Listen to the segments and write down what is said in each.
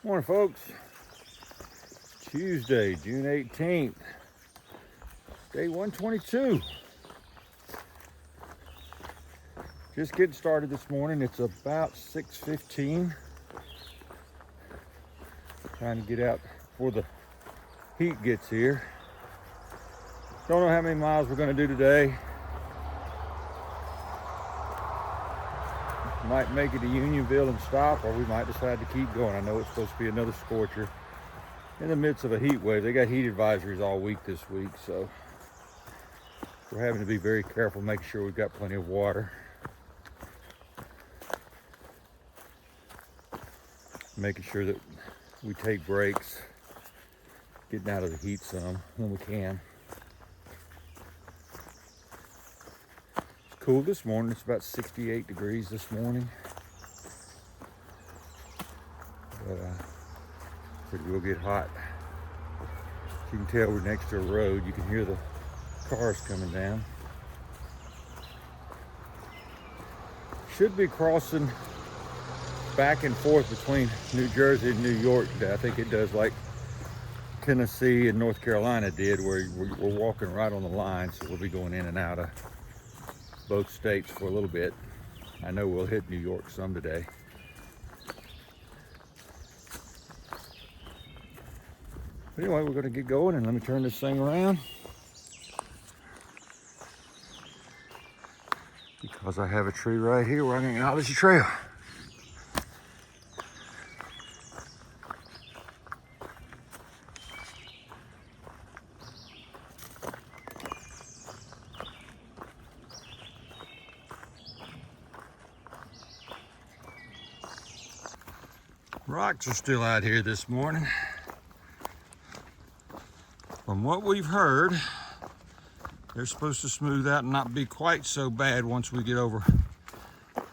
Morning, folks. Tuesday, June 18th, day 122. Just getting started this morning. It's about 6:15. Trying to get out before the heat gets here. Don't know how many miles we're going to do today. Might make it to Unionville and stop, or we might decide to keep going. I know it's supposed to be another scorcher in the midst of a heat wave. They got heat advisories all week this week, so we're having to be very careful, making sure we've got plenty of water. Making sure that we take breaks, getting out of the heat some when we can. It's cool this morning. It's about 68 degrees this morning. But it will get hot. As you can tell, we're next to a road. You can hear the cars coming down. Should be crossing back and forth between New Jersey and New York today. I think it does like Tennessee and North Carolina did, where we're walking right on the line, so we'll be going in and out of both states for a little bit. I know we'll hit New York some today. But anyway, we're going to get going, and let me turn this thing around because I have a tree right here where I can acknowledge the trail. Rocks are still out here this morning. From what we've heard, they're supposed to smooth out and not be quite so bad once we get over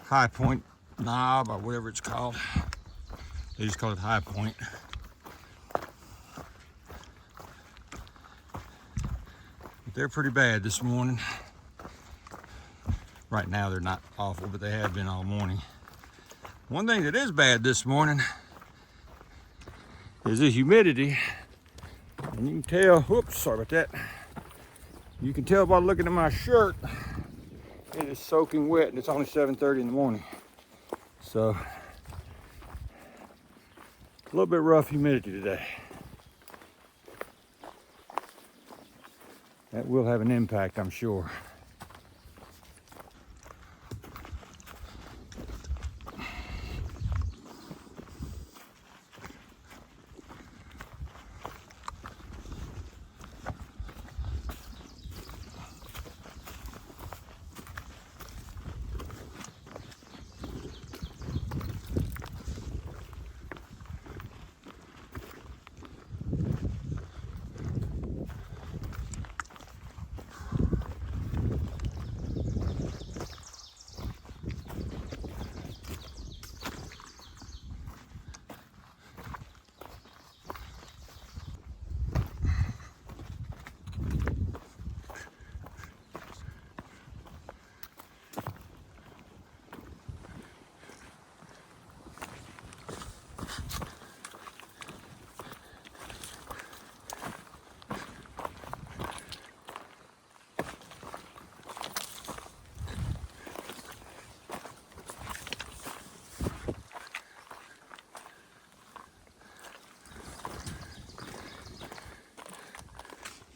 High Point Knob or whatever it's called. They just call it High Point. But they're pretty bad this morning. Right now they're not awful, but they have been all morning. One thing that is bad this morning is the humidity. And you can tell, whoops, sorry about that. You can tell by looking at my shirt, it is soaking wet, and it's only 7:30 in the morning. So, a little bit rough humidity today. That will have an impact, I'm sure.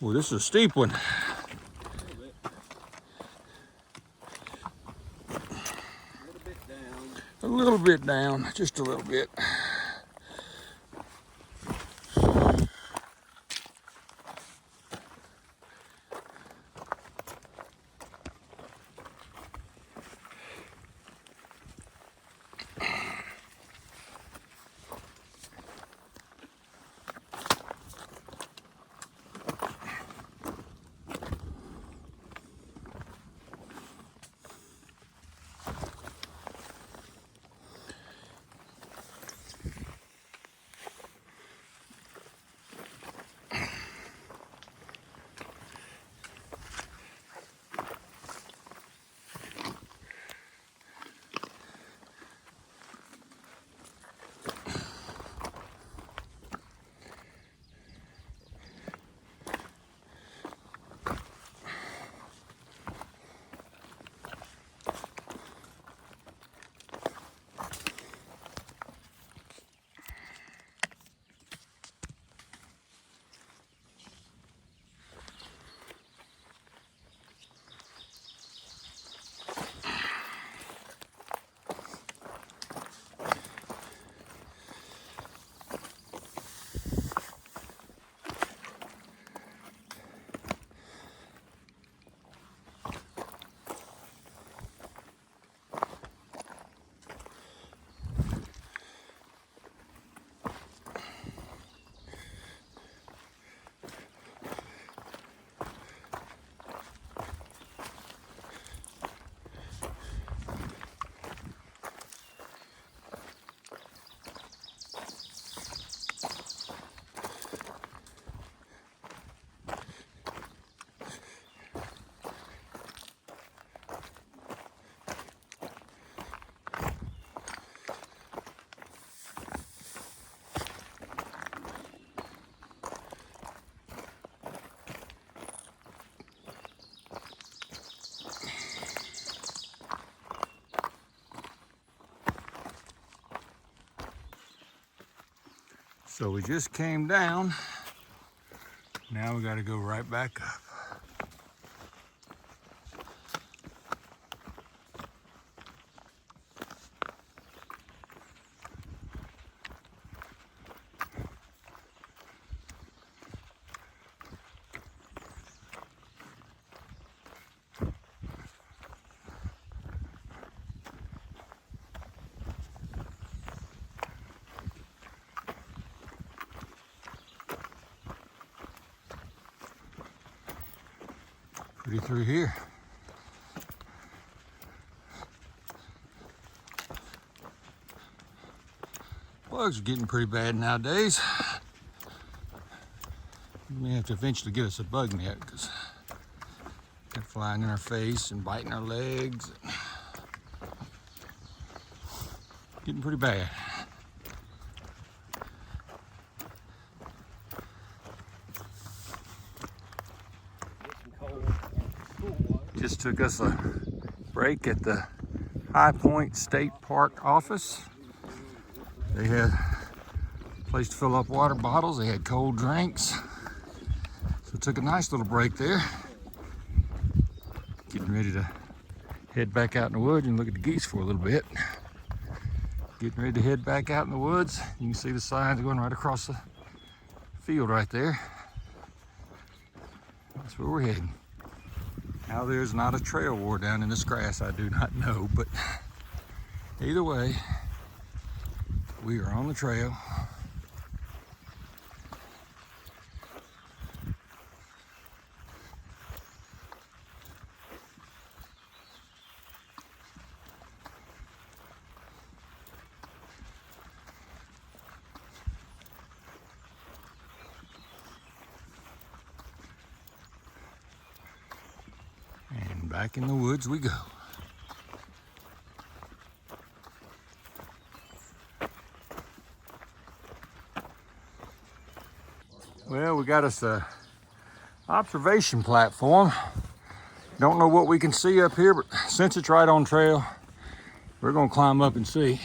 Well, this is a steep one. A little bit down, just a little bit. So we just came down. Now we got to go right back up. Pretty through here. Bugs are getting pretty bad nowadays. We may have to eventually get us a bug net because they're flying in our face and biting our legs. Getting pretty bad. Just took us a break at the High Point State Park office. They had a place to fill up water bottles. They had cold drinks. So took a nice little break there. Getting ready to head back out in the woods and look at the geese for a little bit. Getting ready to head back out in the woods. You can see the signs going right across the field right there. That's where we're heading. How there's not a trail war down in this grass, I do not know, but either way, we are on the trail. And back in the woods we go. Well, we got us a observation platform. Don't know what we can see up here, but since it's right on trail, we're gonna climb up and see.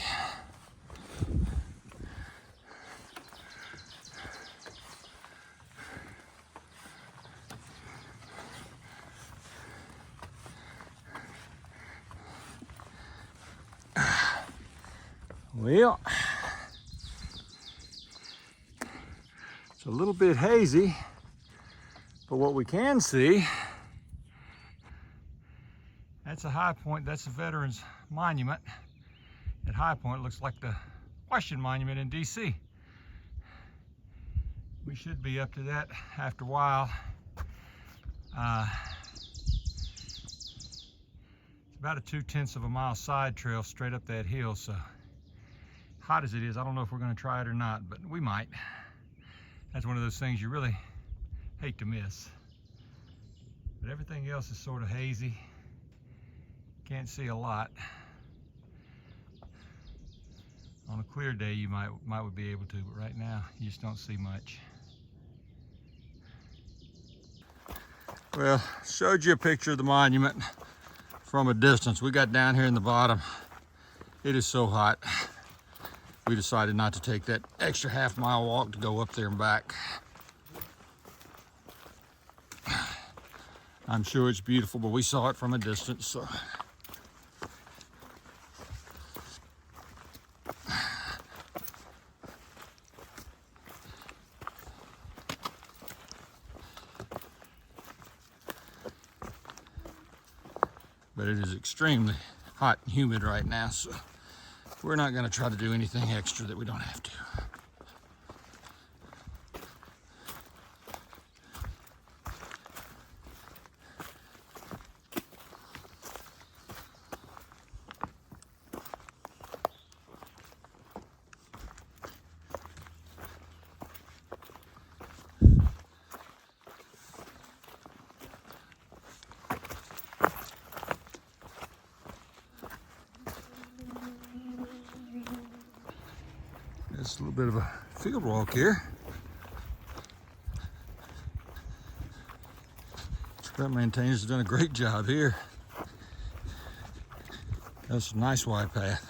Well, it's a little bit hazy, but what we can see, that's a High Point, that's a Veterans Monument. At High Point, it looks like the Washington Monument in DC. We should be up to that after a while. It's about a 2/10 of a mile side trail straight up that hill, so hot as it is, I don't know if we're going to try it or not, but we might. That's one of those things you really hate to miss. But everything else is sort of hazy. Can't see a lot. On a clear day, you might be able to, but right now, you just don't see much. Well, showed you a picture of the monument from a distance. We got down here in the bottom. It is so hot. We decided not to take that extra half-mile walk to go up there and back. I'm sure it's beautiful, but we saw it from a distance, so. But it is extremely hot and humid right now, so we're not going to try to do anything extra that we don't have to. It's a little bit of a field walk here. Scrub maintainers have done a great job here. That's a nice wide path.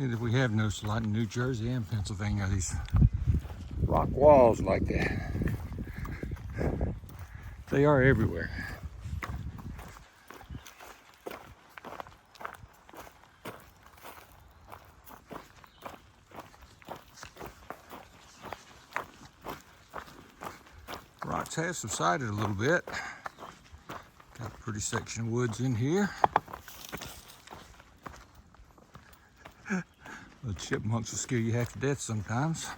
And we have noticed a lot in New Jersey and Pennsylvania, these rock walls like that. They are everywhere. Rocks have subsided a little bit. Got a pretty section of woods in here. The chipmunks will scare you half to death sometimes.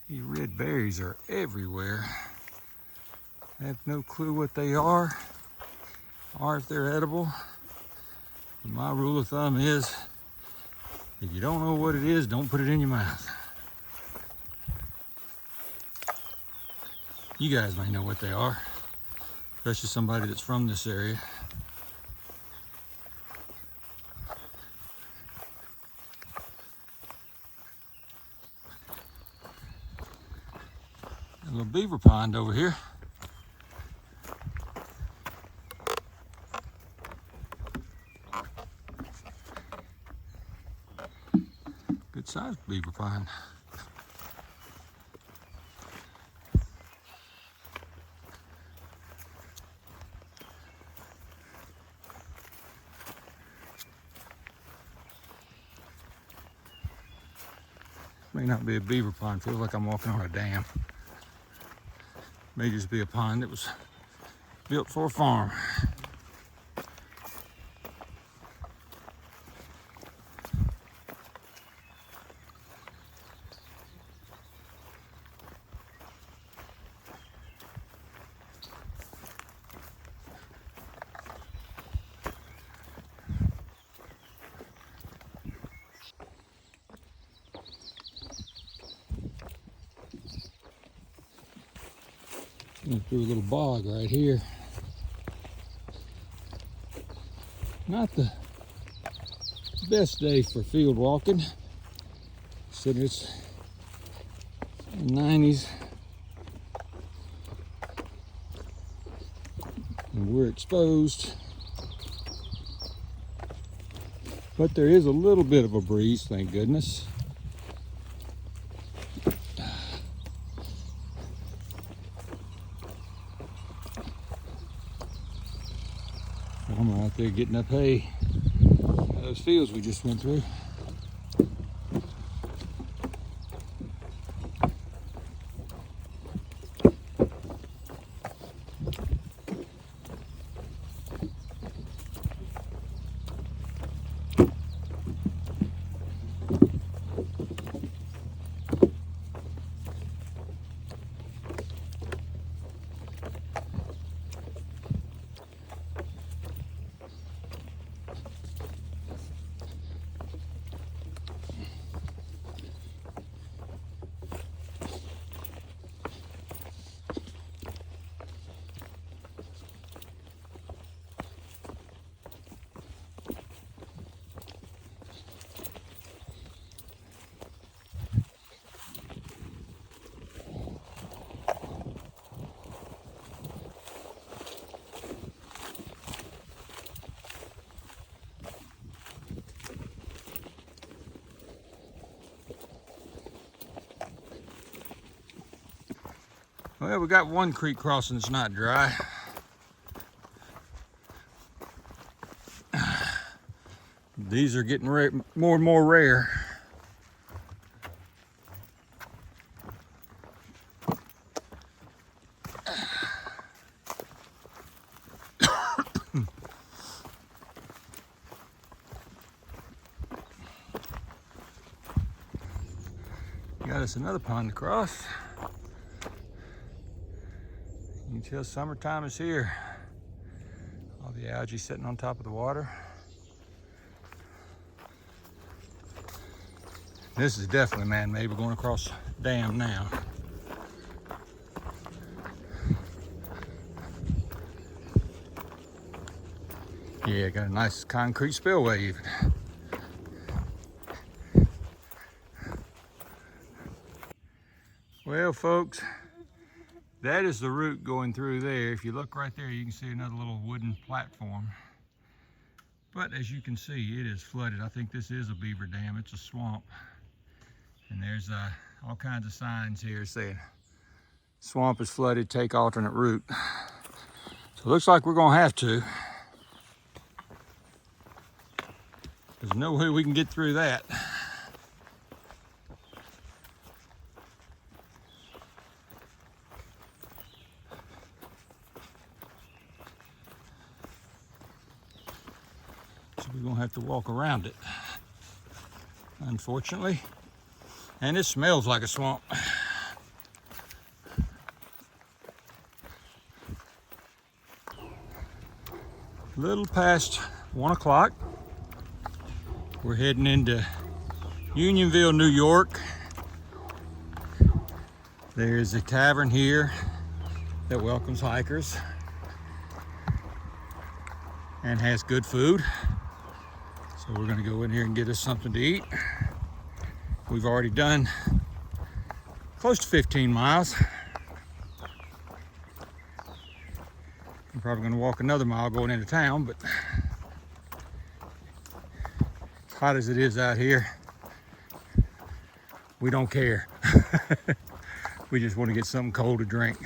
These red berries are everywhere. I have no clue what they are or if they're edible. But my rule of thumb is, if you don't know what it is, don't put it in your mouth. You guys may know what they are, especially somebody that's from this area. A little beaver pond over here. Good sized beaver pond. May not be a beaver pond, feels like I'm walking on a dam. May just be a pond that was built for a farm. Through a little bog right here. Not the best day for field walking. So it's 90s and we're exposed. But there is a little bit of a breeze, thank goodness. I'm out there getting up hay. Those fields we just went through. Well, we got one creek crossing that's not dry. These are getting more and more rare. Got us another pond to cross. You can tell summertime is here. All the algae sitting on top of the water. This is definitely man-made. We're going across the dam now. Yeah, got a nice concrete spillway even. Well, folks, that is the route going through there. If you look right there, you can see another little wooden platform. But as you can see, it is flooded. I think this is a beaver dam. It's a swamp. And there's all kinds of signs here saying, swamp is flooded, take alternate route. So it looks like we're gonna have to. There's no way we can get through that. So we're gonna have to walk around it, unfortunately. And it smells like a swamp. A little past 1 o'clock. We're heading into Unionville, New York. There's a tavern here that welcomes hikers and has good food. So we're gonna go in here and get us something to eat. We've already done close to 15 miles. I'm probably gonna walk another mile going into town, but as hot as it is out here, we don't care. We just want to get something cold to drink.